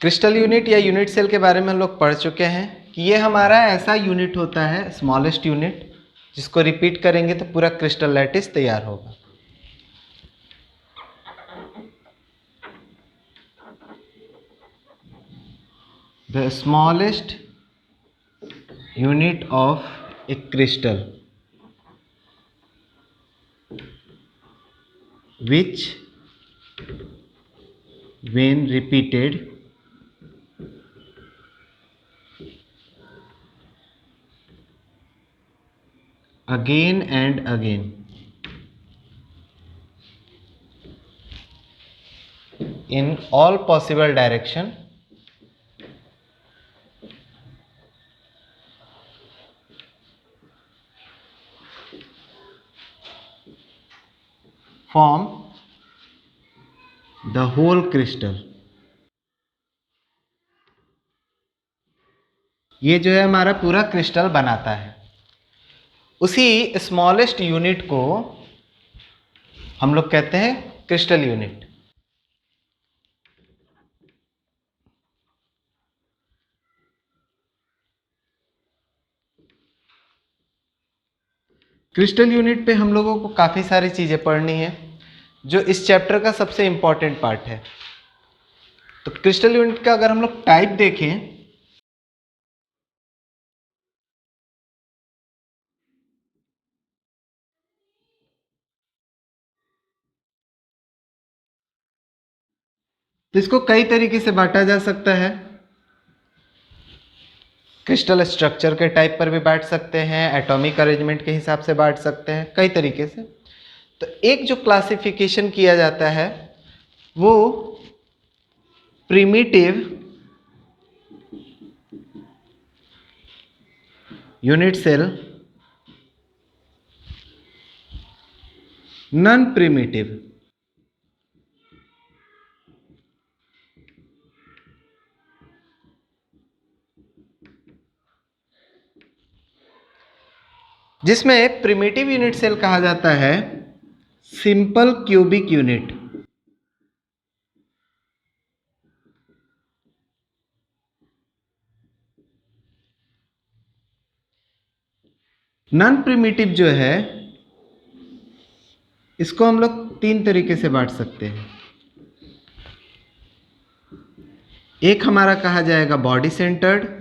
Crystal unit या unit cell के बारे में हम लोग पढ़ चुके हैं कि ये हमारा ऐसा यूनिट होता है, स्मॉलेस्ट यूनिट, जिसको रिपीट करेंगे तो पूरा क्रिस्टल लैटिस तैयार होगा। The smallest unit of A crystal which when repeated again and again in all possible direction form the whole crystal। ये जो है हमारा पूरा क्रिस्टल बनाता है। उसी स्मॉलेस्ट यूनिट को हम लोग कहते हैं क्रिस्टल यूनिट। क्रिस्टल यूनिट पे हम लोगों को काफ़ी सारी चीज़ें पढ़नी है, जो इस चैप्टर का सबसे इम्पॉर्टेंट पार्ट है। तो क्रिस्टल यूनिट का अगर हम लोग टाइप देखें तो इसको कई तरीके से बांटा जा सकता है। क्रिस्टल स्ट्रक्चर के टाइप पर भी बांट सकते हैं, एटॉमिक अरेंजमेंट के हिसाब से बांट सकते हैं, कई तरीके से। तो एक जो क्लासिफिकेशन किया जाता है वो primitive unit cell, non primitive जिसमें प्रिमिटिव यूनिट सेल कहा जाता है simple cubic unit. Non primitive जो है इसको हम लोग तीन तरीके से बांट सकते हैं। एक हमारा कहा जाएगा बॉडी सेंटर्ड,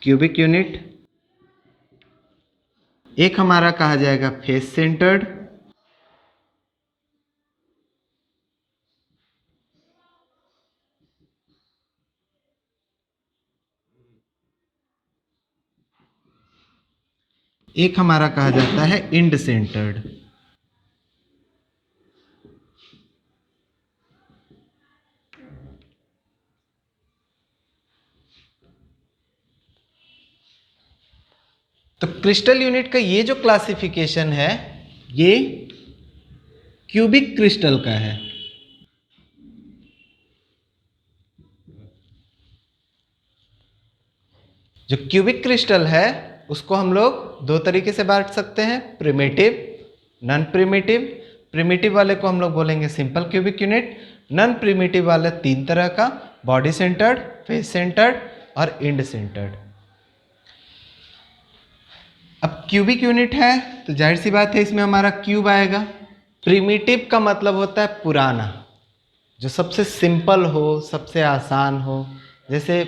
क्यूबिक यूनिट। एक हमारा कहा जाएगा फेस सेंटर्ड, एक हमारा कहा जाता है इंड सेंटर्ड। तो क्रिस्टल यूनिट का ये जो क्लासिफिकेशन है ये क्यूबिक क्रिस्टल का है। जो क्यूबिक क्रिस्टल है उसको हम लोग दो तरीके से बांट सकते हैं, प्रिमिटिव, नॉन प्रिमिटिव। प्रिमिटिव वाले को हम लोग बोलेंगे simple cubic unit. Non primitive वाले तीन तरह का, बॉडी सेंटर्ड, फेस सेंटर्ड और इंड सेंटर्ड। अब क्यूबिक यूनिट है तो जाहिर सी बात है इसमें हमारा क्यूब आएगा। प्रिमिटिव का मतलब होता है पुराना, जो सबसे सिंपल हो, सबसे आसान हो। जैसे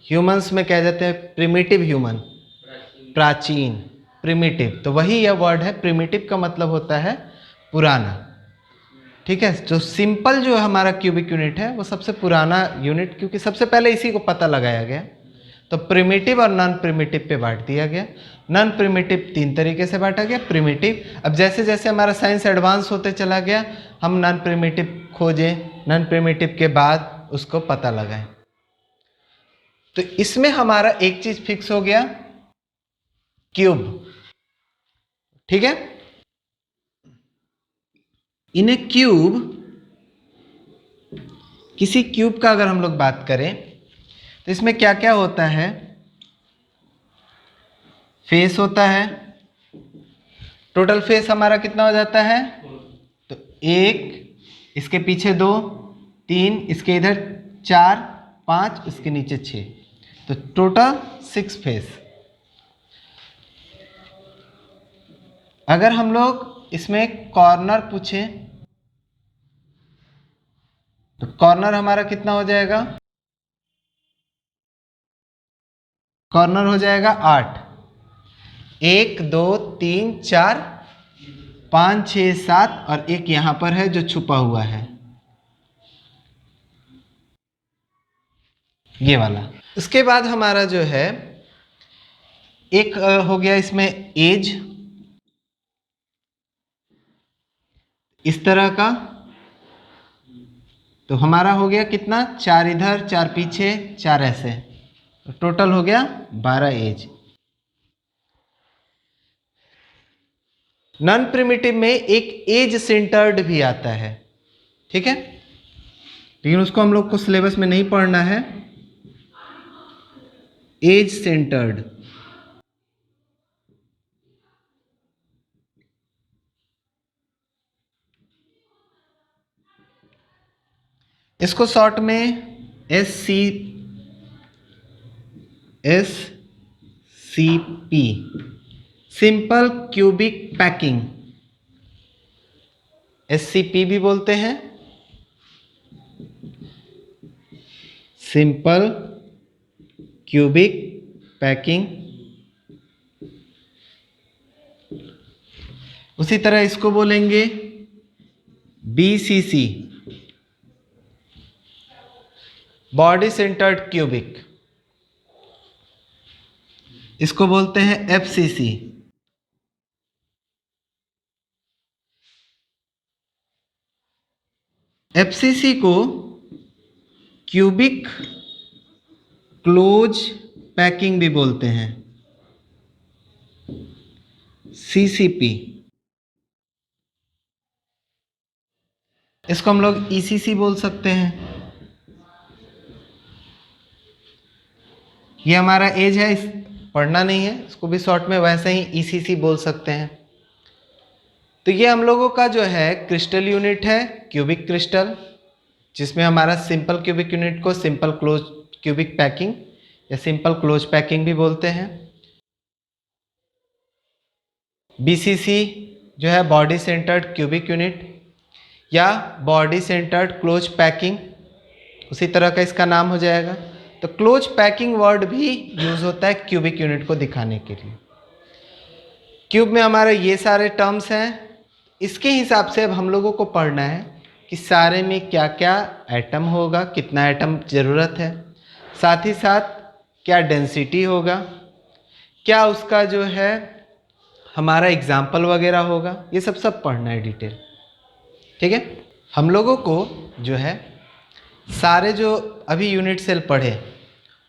ह्यूमंस में कह जाते हैं प्रिमिटिव ह्यूमन, प्राचीन, प्रिमिटिव। तो वही यह वर्ड है, प्रिमिटिव का मतलब होता है पुराना। ठीक है, जो सिंपल जो हमारा क्यूबिक यूनिट है वो सबसे पुराना यूनिट, क्योंकि सबसे पहले इसी को पता लगाया गया। तो प्रिमिटिव और नॉन प्रिमिटिव पे बांट दिया गया। नॉन प्रिमिटिव तीन तरीके से बांटा गया, प्रिमिटिव। अब जैसे जैसे हमारा साइंस एडवांस होते चला गया हम नॉन प्रिमिटिव खोजें, नॉन प्रिमिटिव के बाद उसको पता लगाएं। तो इसमें हमारा एक चीज फिक्स हो गया, क्यूब। ठीक है, इन ए क्यूब, किसी क्यूब का अगर हम लोग बात करें तो इसमें क्या क्या होता है? फेस होता है, टोटल फेस हमारा कितना हो जाता है? तो 1, इसके पीछे 2, 3, इसके इधर 4, 5, इसके नीचे 6, तो टोटल 6 फेस। अगर हम लोग इसमें कॉर्नर पूछे तो कॉर्नर हमारा कितना हो जाएगा? कॉर्नर हो जाएगा 8। 1, 2, 3, 4, 5, 6, 7 और एक यहां पर है जो छुपा हुआ है, ये वाला। उसके बाद हमारा जो है एक हो गया इसमें एज, इस तरह का, तो हमारा हो गया कितना? 4 इधर, 4 पीछे, 4 ऐसे, तो टोटल हो गया 12 एज। नॉन प्रिमिटिव में एक एज सेंटर्ड भी आता है, ठीक है, लेकिन उसको हम लोग को सिलेबस में नहीं पढ़ना है। एज सेंटर्ड, इसको शॉर्ट में SCP, simple cubic packing, SCP भी बोलते हैं, सिंपल क्यूबिक पैकिंग। उसी तरह इसको बोलेंगे BCC, बॉडी सेंटर्ड क्यूबिक, इसको बोलते हैं FCC। FCC को क्यूबिक क्लोज पैकिंग भी बोलते हैं, CCP। इसको हम लोग ECC बोल सकते हैं। ये हमारा एज है, इस पढ़ना नहीं है, इसको भी शॉर्ट में वैसे ही ECC बोल सकते हैं। तो ये हम लोगों का जो है क्रिस्टल यूनिट है, क्यूबिक क्रिस्टल, जिसमें हमारा सिंपल क्यूबिक यूनिट को सिंपल क्लोज क्यूबिक पैकिंग या सिंपल क्लोज पैकिंग भी बोलते हैं। BCC जो है बॉडी सेंटर्ड क्यूबिक यूनिट या बॉडी सेंटर्ड क्लोज पैकिंग, उसी तरह का इसका नाम हो जाएगा। तो क्लोज पैकिंग वर्ड भी यूज होता है क्यूबिक यूनिट को दिखाने के लिए। क्यूब में हमारे ये सारे टर्म्स हैं, इसके हिसाब से अब हम लोगों को पढ़ना है कि सारे में क्या क्या एटम होगा, कितना एटम ज़रूरत है, साथ ही साथ क्या डेंसिटी होगा, क्या उसका जो है हमारा एग्जाम्पल वगैरह होगा, ये सब पढ़ना है डिटेल, ठीक है। हम लोगों को जो है सारे जो अभी यूनिट सेल पढ़े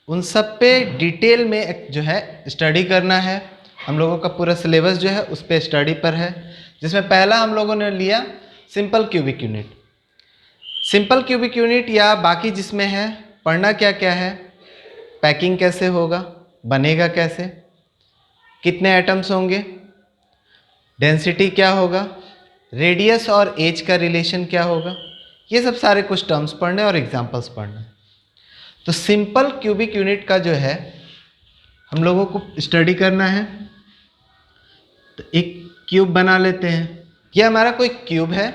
उन सब पे डिटेल में जो है स्टडी करना है। हम लोगों का पूरा सिलेबस जो है उस पर स्टडी पर है, जिसमें पहला हम लोगों ने लिया simple cubic unit. Simple cubic unit या बाकी जिसमें है पढ़ना क्या क्या है, पैकिंग कैसे होगा, बनेगा कैसे, कितने एटम्स होंगे, डेंसिटी क्या होगा, रेडियस और एज का रिलेशन क्या होगा, ये सब सारे कुछ टर्म्स पढ़ने और एग्जाम्पल्स पढ़ना। तो सिंपल क्यूबिक यूनिट का जो है हम लोगों को स्टडी करना है। तो एक क्यूब बना लेते हैं, ये हमारा कोई क्यूब है।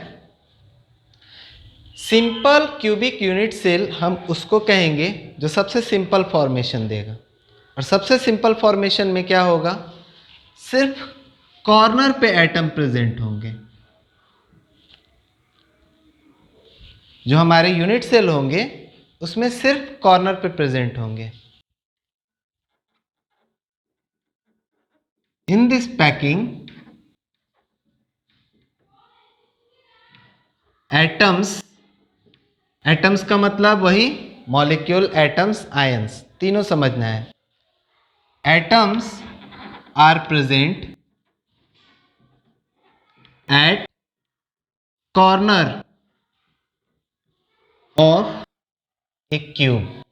सिंपल क्यूबिक यूनिट सेल हम उसको कहेंगे जो सबसे सिंपल फॉर्मेशन देगा। और सबसे सिंपल फॉर्मेशन में क्या होगा, सिर्फ कॉर्नर पे एटम प्रेजेंट होंगे। जो हमारे यूनिट सेल होंगे उसमें सिर्फ कॉर्नर पे प्रेजेंट होंगे। In this packing atoms, atoms का मतलब वही मॉलिक्यूल, एटम्स, आयंस, तीनों समझना है। Atoms are present at corner of a cube.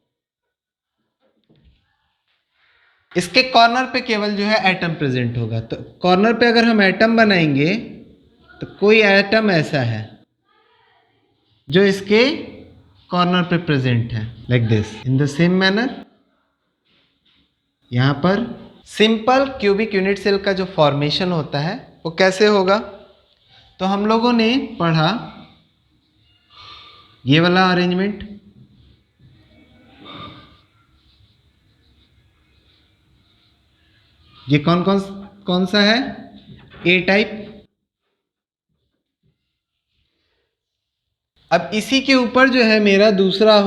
इसके कॉर्नर पे केवल जो है एटम प्रेजेंट होगा। तो कॉर्नर पे अगर हम एटम बनाएंगे तो कोई एटम ऐसा है जो इसके कॉर्नर पे प्रेजेंट है, like this. In the same manner यहाँ पर सिंपल क्यूबिक यूनिट सेल का जो फॉर्मेशन होता है वो कैसे होगा, तो हम लोगों ने पढ़ा ये वाला अरेंजमेंट, ये कौन सा है, ए टाइप। अब इसी के ऊपर जो है मेरा दूसरा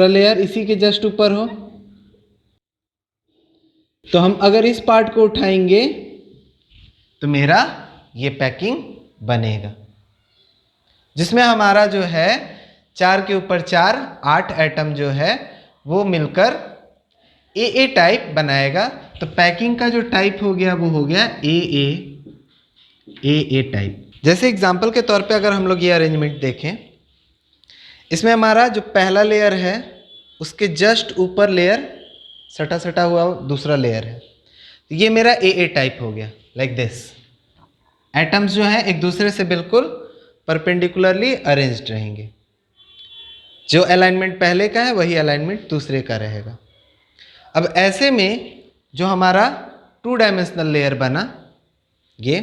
लेयर इसी के जस्ट ऊपर हो, तो हम अगर इस पार्ट को उठाएंगे तो मेरा ये पैकिंग बनेगा, जिसमें हमारा जो है 4 के ऊपर 4 8 एटम जो है वो मिलकर ए टाइप बनाएगा। तो पैकिंग का जो टाइप हो गया वो हो गया ए टाइप। जैसे एग्जांपल के तौर पे अगर हम लोग ये अरेंजमेंट देखें, इसमें हमारा जो पहला लेयर है उसके जस्ट ऊपर लेयर सटा सटा हुआ दूसरा लेयर है, तो ये मेरा ए टाइप हो गया, लाइक दिस। एटम्स जो हैं एक दूसरे से बिल्कुल परपेंडिकुलरली अरेंज्ड रहेंगे, जो अलाइनमेंट पहले का है वही अलाइनमेंट दूसरे का रहेगा। अब ऐसे में जो हमारा 2 डायमेंशनल लेयर बना, ये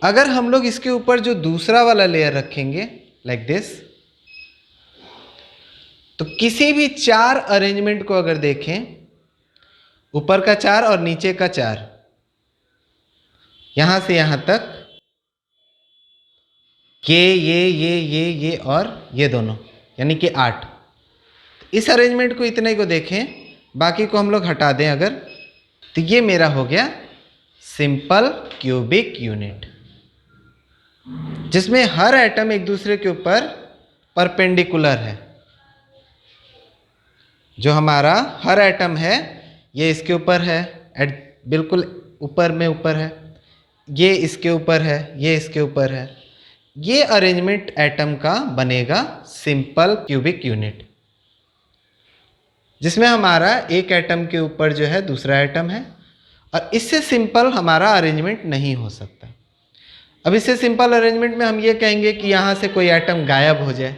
अगर हम लोग इसके ऊपर जो दूसरा वाला लेयर रखेंगे लाइक दिस, तो किसी भी 4 अरेंजमेंट को अगर देखें, ऊपर का 4 और नीचे का 4, यहां से यहां तक, ये और ये दोनों, यानी कि 8। इस अरेंजमेंट को इतने को देखें, बाकी को हम लोग हटा दें अगर, तो ये मेरा हो गया सिंपल क्यूबिक यूनिट, जिसमें हर एटम एक दूसरे के ऊपर परपेंडिकुलर है। जो हमारा हर एटम है ये इसके ऊपर है, बिल्कुल ऊपर में ऊपर है, ये इसके ऊपर है, ये इसके ऊपर है। ये अरेंजमेंट एटम का बनेगा सिंपल क्यूबिक यूनिट, जिसमें हमारा एक एटम के ऊपर जो है दूसरा एटम है, और इससे सिंपल हमारा अरेंजमेंट नहीं हो सकता। अब इससे सिंपल अरेंजमेंट में हम ये कहेंगे कि यहाँ से कोई एटम गायब हो जाए,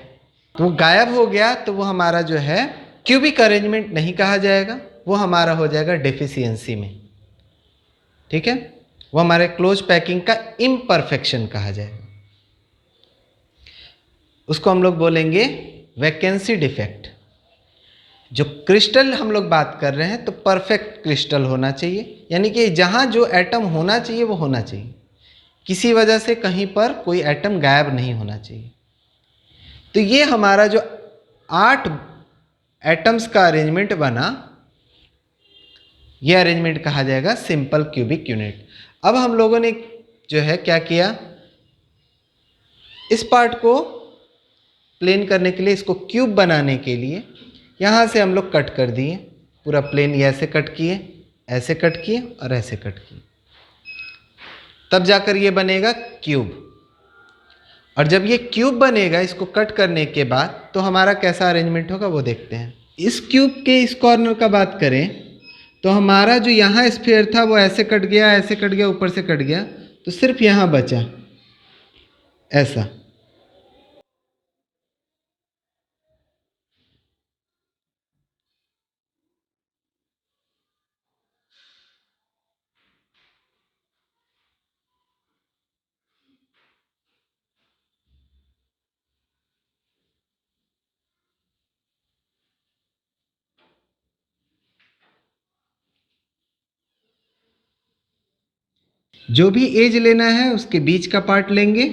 तो वो गायब हो गया तो वो हमारा जो है क्यूबिक अरेंजमेंट नहीं कहा जाएगा, वो हमारा हो जाएगा डेफिशिएंसी में, ठीक है। वो हमारे क्लोज पैकिंग का इम्परफेक्शन कहा जाएगा, उसको हम लोग बोलेंगे वैकेंसी डिफेक्ट। जो क्रिस्टल हम लोग बात कर रहे हैं तो परफेक्ट क्रिस्टल होना चाहिए, यानी कि जहाँ जो एटम होना चाहिए वो होना चाहिए, किसी वजह से कहीं पर कोई एटम गायब नहीं होना चाहिए। तो ये हमारा जो 8 एटम्स का अरेंजमेंट बना, ये अरेंजमेंट कहा जाएगा सिंपल क्यूबिक यूनिट। अब हम लोगों ने जो है क्या किया, इस पार्ट को प्लेन करने के लिए, इसको क्यूब बनाने के लिए यहाँ से हम लोग कट कर दिए, पूरा प्लेन ये ऐसे कट किए, ऐसे कट किए और ऐसे कट किए, तब जाकर ये बनेगा क्यूब। और जब ये क्यूब बनेगा इसको कट करने के बाद, तो हमारा कैसा अरेंजमेंट होगा वो देखते हैं। इस क्यूब के इस कॉर्नर का बात करें तो हमारा जो यहाँ स्फीयर था वो ऐसे कट गया, ऐसे कट गया, ऊपर से कट गया, तो सिर्फ यहाँ बचा ऐसा। जो भी एज लेना है उसके बीच का पार्ट लेंगे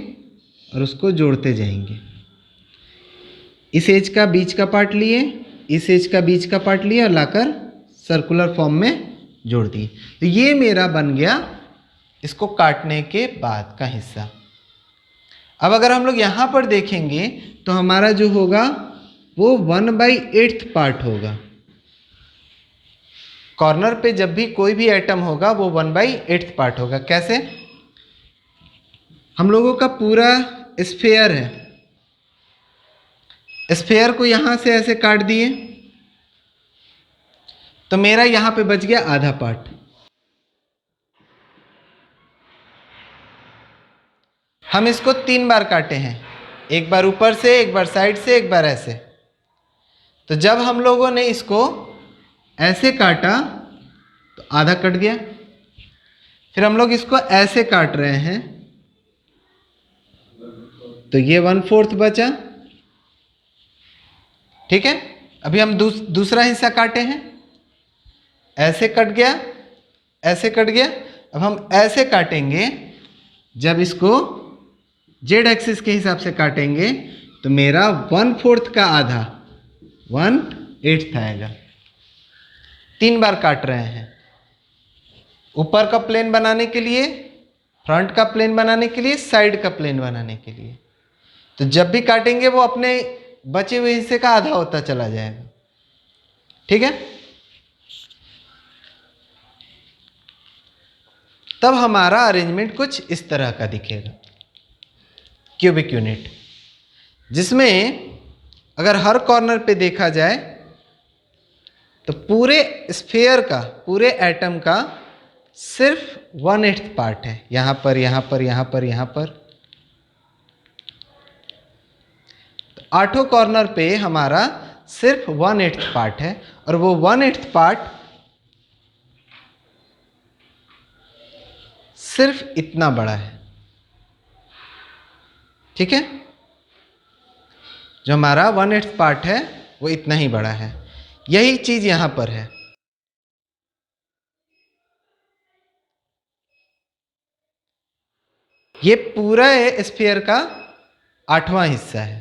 और उसको जोड़ते जाएंगे। इस एज का बीच का पार्ट लिए, इस एज का बीच का पार्ट लिए और लाकर सर्कुलर फॉर्म में जोड़ दिए। तो ये मेरा बन गया इसको काटने के बाद का हिस्सा। अब अगर हम लोग यहाँ पर देखेंगे तो हमारा जो होगा वो 1/8 पार्ट होगा। कॉर्नर पे जब भी कोई भी एटम होगा वो 1/8 पार्ट होगा। कैसे? हम लोगों का पूरा स्फीयर है, स्फीयर को यहाँ से ऐसे काट दिए, तो मेरा यहाँ पे बच गया आधा पार्ट। हम इसको 3 बार काटे हैं, एक बार ऊपर से, एक बार साइड से, एक बार ऐसे। तो जब हम लोगों ने इसको ऐसे काटा तो आधा कट गया, फिर हम लोग इसको ऐसे काट रहे हैं तो ये 1/4 बचा। ठीक है, अभी हम दूसरा हिस्सा काटे हैं, ऐसे कट गया, ऐसे कट गया। अब हम ऐसे काटेंगे, जब इसको जेड एक्सिस के हिसाब से काटेंगे तो मेरा 1/4 का आधा 1/8 आएगा। 3 बार काट रहे हैं, ऊपर का प्लेन बनाने के लिए, फ्रंट का प्लेन बनाने के लिए, साइड का प्लेन बनाने के लिए। तो जब भी काटेंगे वो अपने बचे हुए हिस्से का आधा होता चला जाएगा। ठीक है, तब हमारा अरेंजमेंट कुछ इस तरह का दिखेगा, क्यूबिक यूनिट, जिसमें अगर हर कॉर्नर पे देखा जाए तो पूरे स्फीयर का, पूरे एटम का सिर्फ 1/8 पार्ट है, यहां पर, यहां पर, यहां पर, यहां पर। तो 8 कॉर्नर पे हमारा सिर्फ 1/8 पार्ट है, और वो 1/8 पार्ट सिर्फ इतना बड़ा है। ठीक है, जो हमारा 1/8 पार्ट है वो इतना ही बड़ा है। यही चीज यहां पर है। ये पूरा स्फीयर का 8वां हिस्सा है।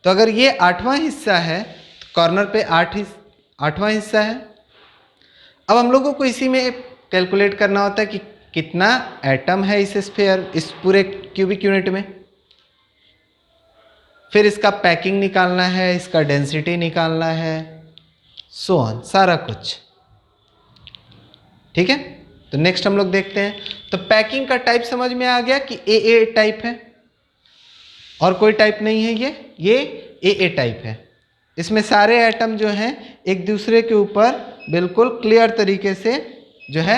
तो अगर ये 8वां हिस्सा है तो कॉर्नर पे 8वां हिस्सा है। अब हम लोगों को इसी में कैलकुलेट करना होता है कि कितना एटम है इस स्फीयर, इस पूरे क्यूबिक यूनिट में। फिर इसका पैकिंग निकालना है, इसका डेंसिटी निकालना है, सो ऑन, सारा कुछ। ठीक है, तो नेक्स्ट हम लोग देखते हैं। तो पैकिंग का टाइप समझ में आ गया कि ए टाइप है, और कोई टाइप नहीं है, ये ए टाइप है। इसमें सारे एटम जो हैं एक दूसरे के ऊपर बिल्कुल क्लियर तरीके से जो है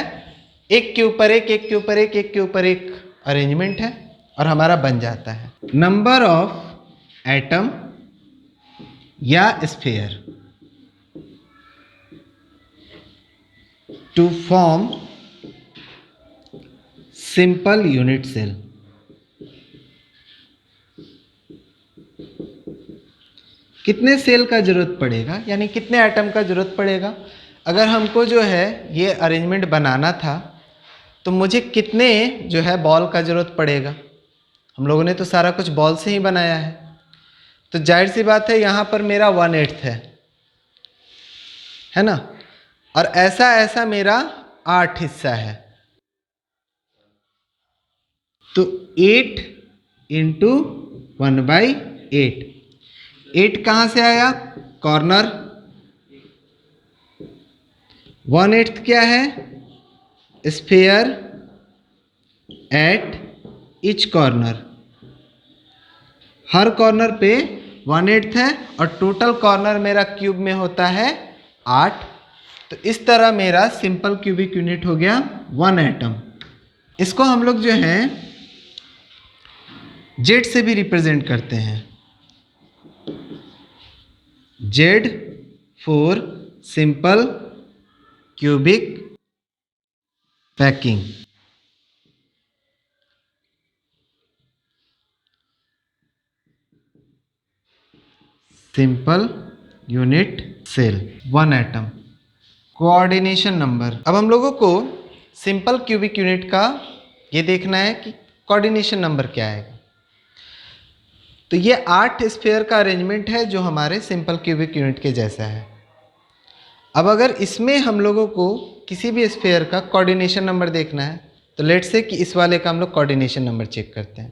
एक के ऊपर एक, एक के ऊपर एक, एक के ऊपर एक अरेंजमेंट है, और हमारा बन जाता है। नंबर ऑफ एटम या sphere to form simple unit cell. कितने सेल का जरूरत पड़ेगा, यानी कितने एटम का जरूरत पड़ेगा। अगर हमको जो है ये अरेंजमेंट बनाना था तो मुझे कितने जो है बॉल का जरूरत पड़ेगा। हम लोगों ने तो सारा कुछ बॉल से ही बनाया है, तो जाहिर सी बात है यहाँ पर मेरा 1/8 है ना, और ऐसा ऐसा मेरा 8 हिस्सा है। तो 8 इंटू 1/8। 8 कहाँ से आया, कॉर्नर। 1/8 क्या है, sphere at each corner. Her corner पे 1/8 है, और टोटल कॉर्नर मेरा क्यूब में होता है 8। तो इस तरह मेरा सिंपल क्यूबिक यूनिट हो गया 1 एटम। इसको हम लोग जो है जेड से भी रिप्रेजेंट करते हैं। Z for simple cubic packing. Simple unit cell 1 atom. Coordination number. अब हम लोगों को सिंपल क्यूबिक यूनिट का ये देखना है कि कोऑर्डिनेशन नंबर क्या आएगा। तो ये 8 स्फीयर का अरेंजमेंट है जो हमारे सिंपल क्यूबिक यूनिट के जैसा है। अब अगर इसमें हम लोगों को किसी भी स्फीयर का कोऑर्डिनेशन नंबर देखना है तो लेट्स से कि इस वाले का हम लोग कोऑर्डिनेशन नंबर चेक करते हैं।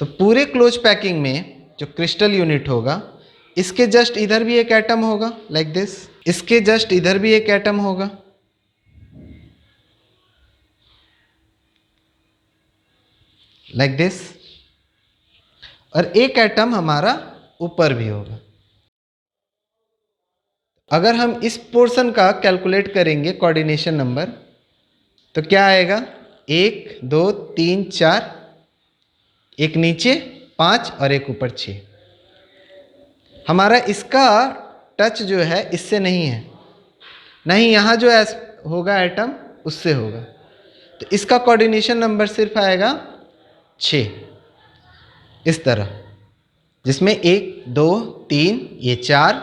तो पूरे क्लोज पैकिंग में जो क्रिस्टल यूनिट होगा, इसके जस्ट इधर भी एक एटम होगा लाइक दिस, इसके जस्ट इधर भी एक एटम होगा, लाइक दिस, और एक एटम हमारा ऊपर भी होगा। अगर हम इस पोर्शन का कैलकुलेट करेंगे कोऑर्डिनेशन नंबर, तो क्या आएगा? 1 2 3 4, एक नीचे 5 और एक ऊपर 6। हमारा इसका टच जो है इससे नहीं है, नहीं यहाँ जो होगा एटम उससे होगा, तो इसका कोऑर्डिनेशन नंबर सिर्फ आएगा 6, इस तरह, जिसमें 1 2 3 ये 4,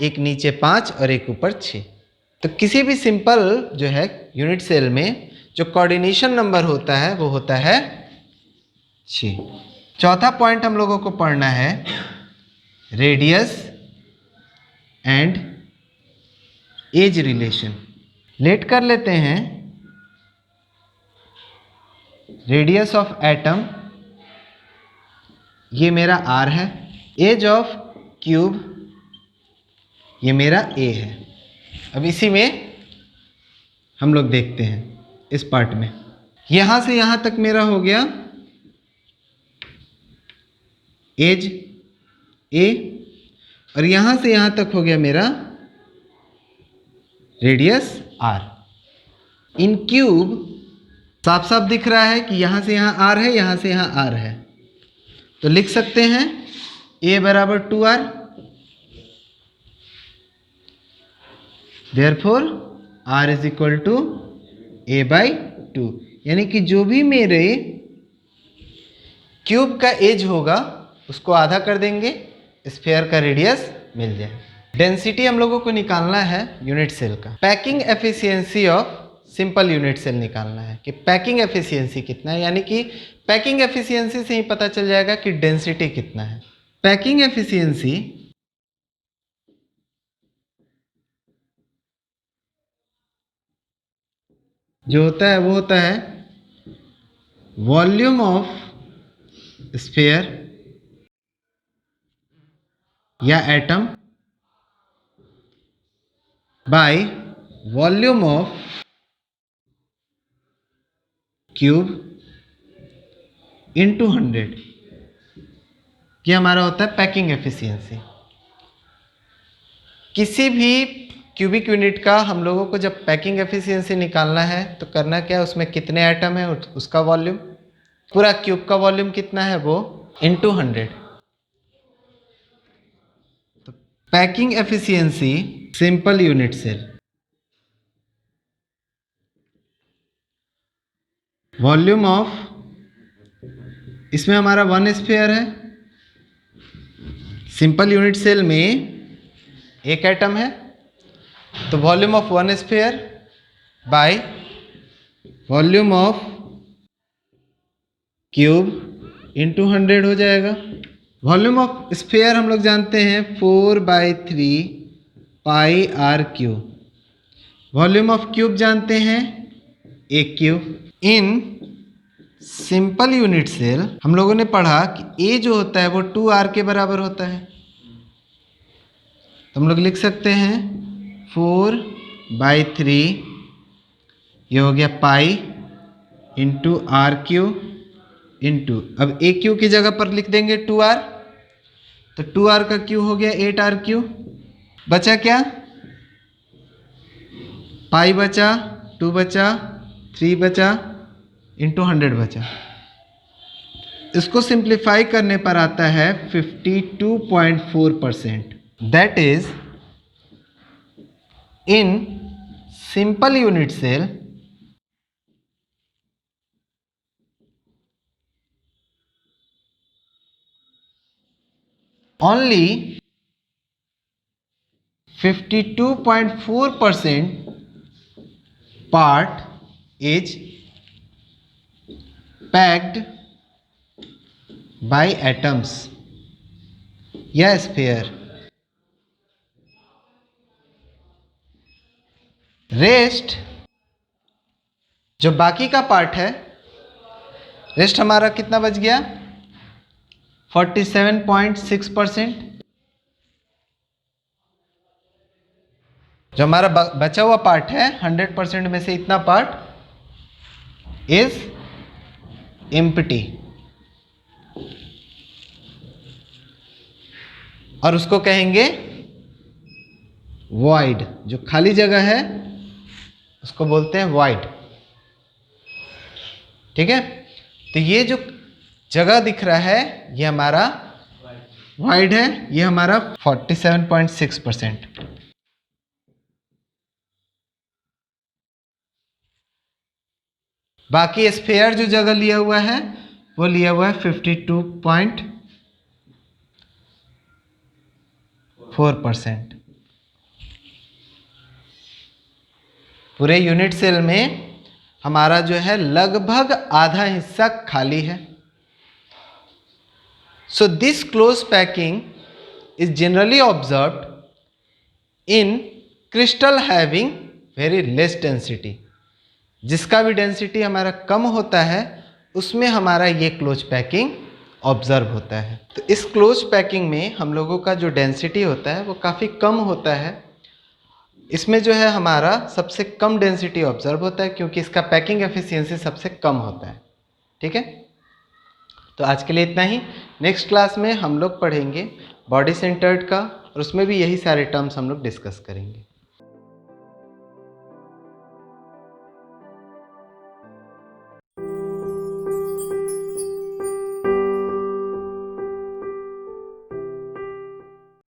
एक नीचे 5 और एक ऊपर 6। तो किसी भी सिंपल जो है यूनिट सेल में जो कोऑर्डिनेशन नंबर होता है वो होता है 6। चौथा पॉइंट हम लोगों को पढ़ना है radius and edge relation. Let कर लेते हैं। रेडियस ऑफ एटम ये मेरा r है, एज ऑफ क्यूब ये मेरा a है। अब इसी में हम लोग देखते हैं इस पार्ट में, यहां से यहां तक मेरा हो गया एज a, और यहां से यहां तक हो गया मेरा रेडियस r। इन क्यूब साफ साफ दिख रहा है कि यहां से यहां r है, यहां से यहां r है, तो लिख सकते हैं a बराबर 2r, therefore r is equal to a/2। यानी कि जो भी मेरे क्यूब का एज होगा उसको आधा कर देंगे, स्फीयर का रेडियस मिल जाए। डेंसिटी हम लोगों को निकालना है यूनिट सेल का। Packing efficiency of simple unit cell निकालना है कि पैकिंग एफिशिएंसी कितना है, यानी कि पैकिंग एफिशिएंसी से ही पता चल जाएगा कि डेंसिटी कितना है। पैकिंग एफिशिएंसी जो होता है वो होता है वॉल्यूम ऑफ स्फीयर या atom by volume of cube into 100, ये हमारा होता है पैकिंग एफिशिएंसी। किसी भी क्यूबिक यूनिट का हम लोगों को जब पैकिंग एफिशिएंसी निकालना है तो करना क्या है, उसमें कितने एटम है उसका वॉल्यूम, पूरा क्यूब का वॉल्यूम कितना है वो इंटू 100। तो packing efficiency simple unit cell, volume of, इसमें हमारा 1 स्फीयर है, सिंपल यूनिट सेल में एक एटम है, तो volume of 1 sphere by volume of cube into 100 हो जाएगा। वॉल्यूम ऑफ स्फीयर हम लोग जानते हैं 4/3 pi r cube, volume of cube जानते हैं एक cube. In simple unit cell हम लोगों ने पढ़ा कि ए जो होता है वो 2r के बराबर होता है, तो हम लोग लिख सकते हैं 4/3, ये हो गया pi into r cube into, अब ए क्यू की जगह पर लिख देंगे 2r, तो 2r का क्यू हो गया 8r क्यू। बचा क्या, पाई बचा, 2 बचा, 3 बचा, इंटू 100 बचा। इसको सिंप्लीफाई करने पर आता है 52.4%। That is in simple unit cell only 52.4% part is packed by atoms या स्फीयर। रेस्ट जो बाकी का पार्ट है, रेस्ट हमारा कितना बच गया 47.6%। जो हमारा बचा हुआ पार्ट है 100% में से इतना पार्ट इज एम्प्टी, और उसको कहेंगे वॉइड, जो खाली जगह है उसको बोलते हैं वॉइड। ठीक है, तो ये जो जगह दिख रहा है ये हमारा वॉइड है, ये हमारा 47.6%। बाकी स्फेयर जो जगह लिया हुआ है वो लिया हुआ है 52.4%। पूरे यूनिट सेल में हमारा जो है लगभग आधा हिस्सा खाली है। So this close packing is generally observed in crystal having very less density. जिसका भी डेंसिटी हमारा कम होता है उसमें हमारा ये क्लोज पैकिंग ऑब्जर्व होता है। तो इस क्लोज पैकिंग में हम लोगों का जो डेंसिटी होता है वो काफ़ी कम होता है। इसमें जो है हमारा सबसे कम डेंसिटी ऑब्जर्व होता है क्योंकि इसका पैकिंग एफिशिएंसी सबसे कम होता है। ठीक है, तो आज के लिए इतना ही। नेक्स्ट क्लास में हम लोग पढ़ेंगे बॉडी सेंटर्ड का और उसमें भी यही सारे टर्म्स हम लोग डिस्कस करेंगे।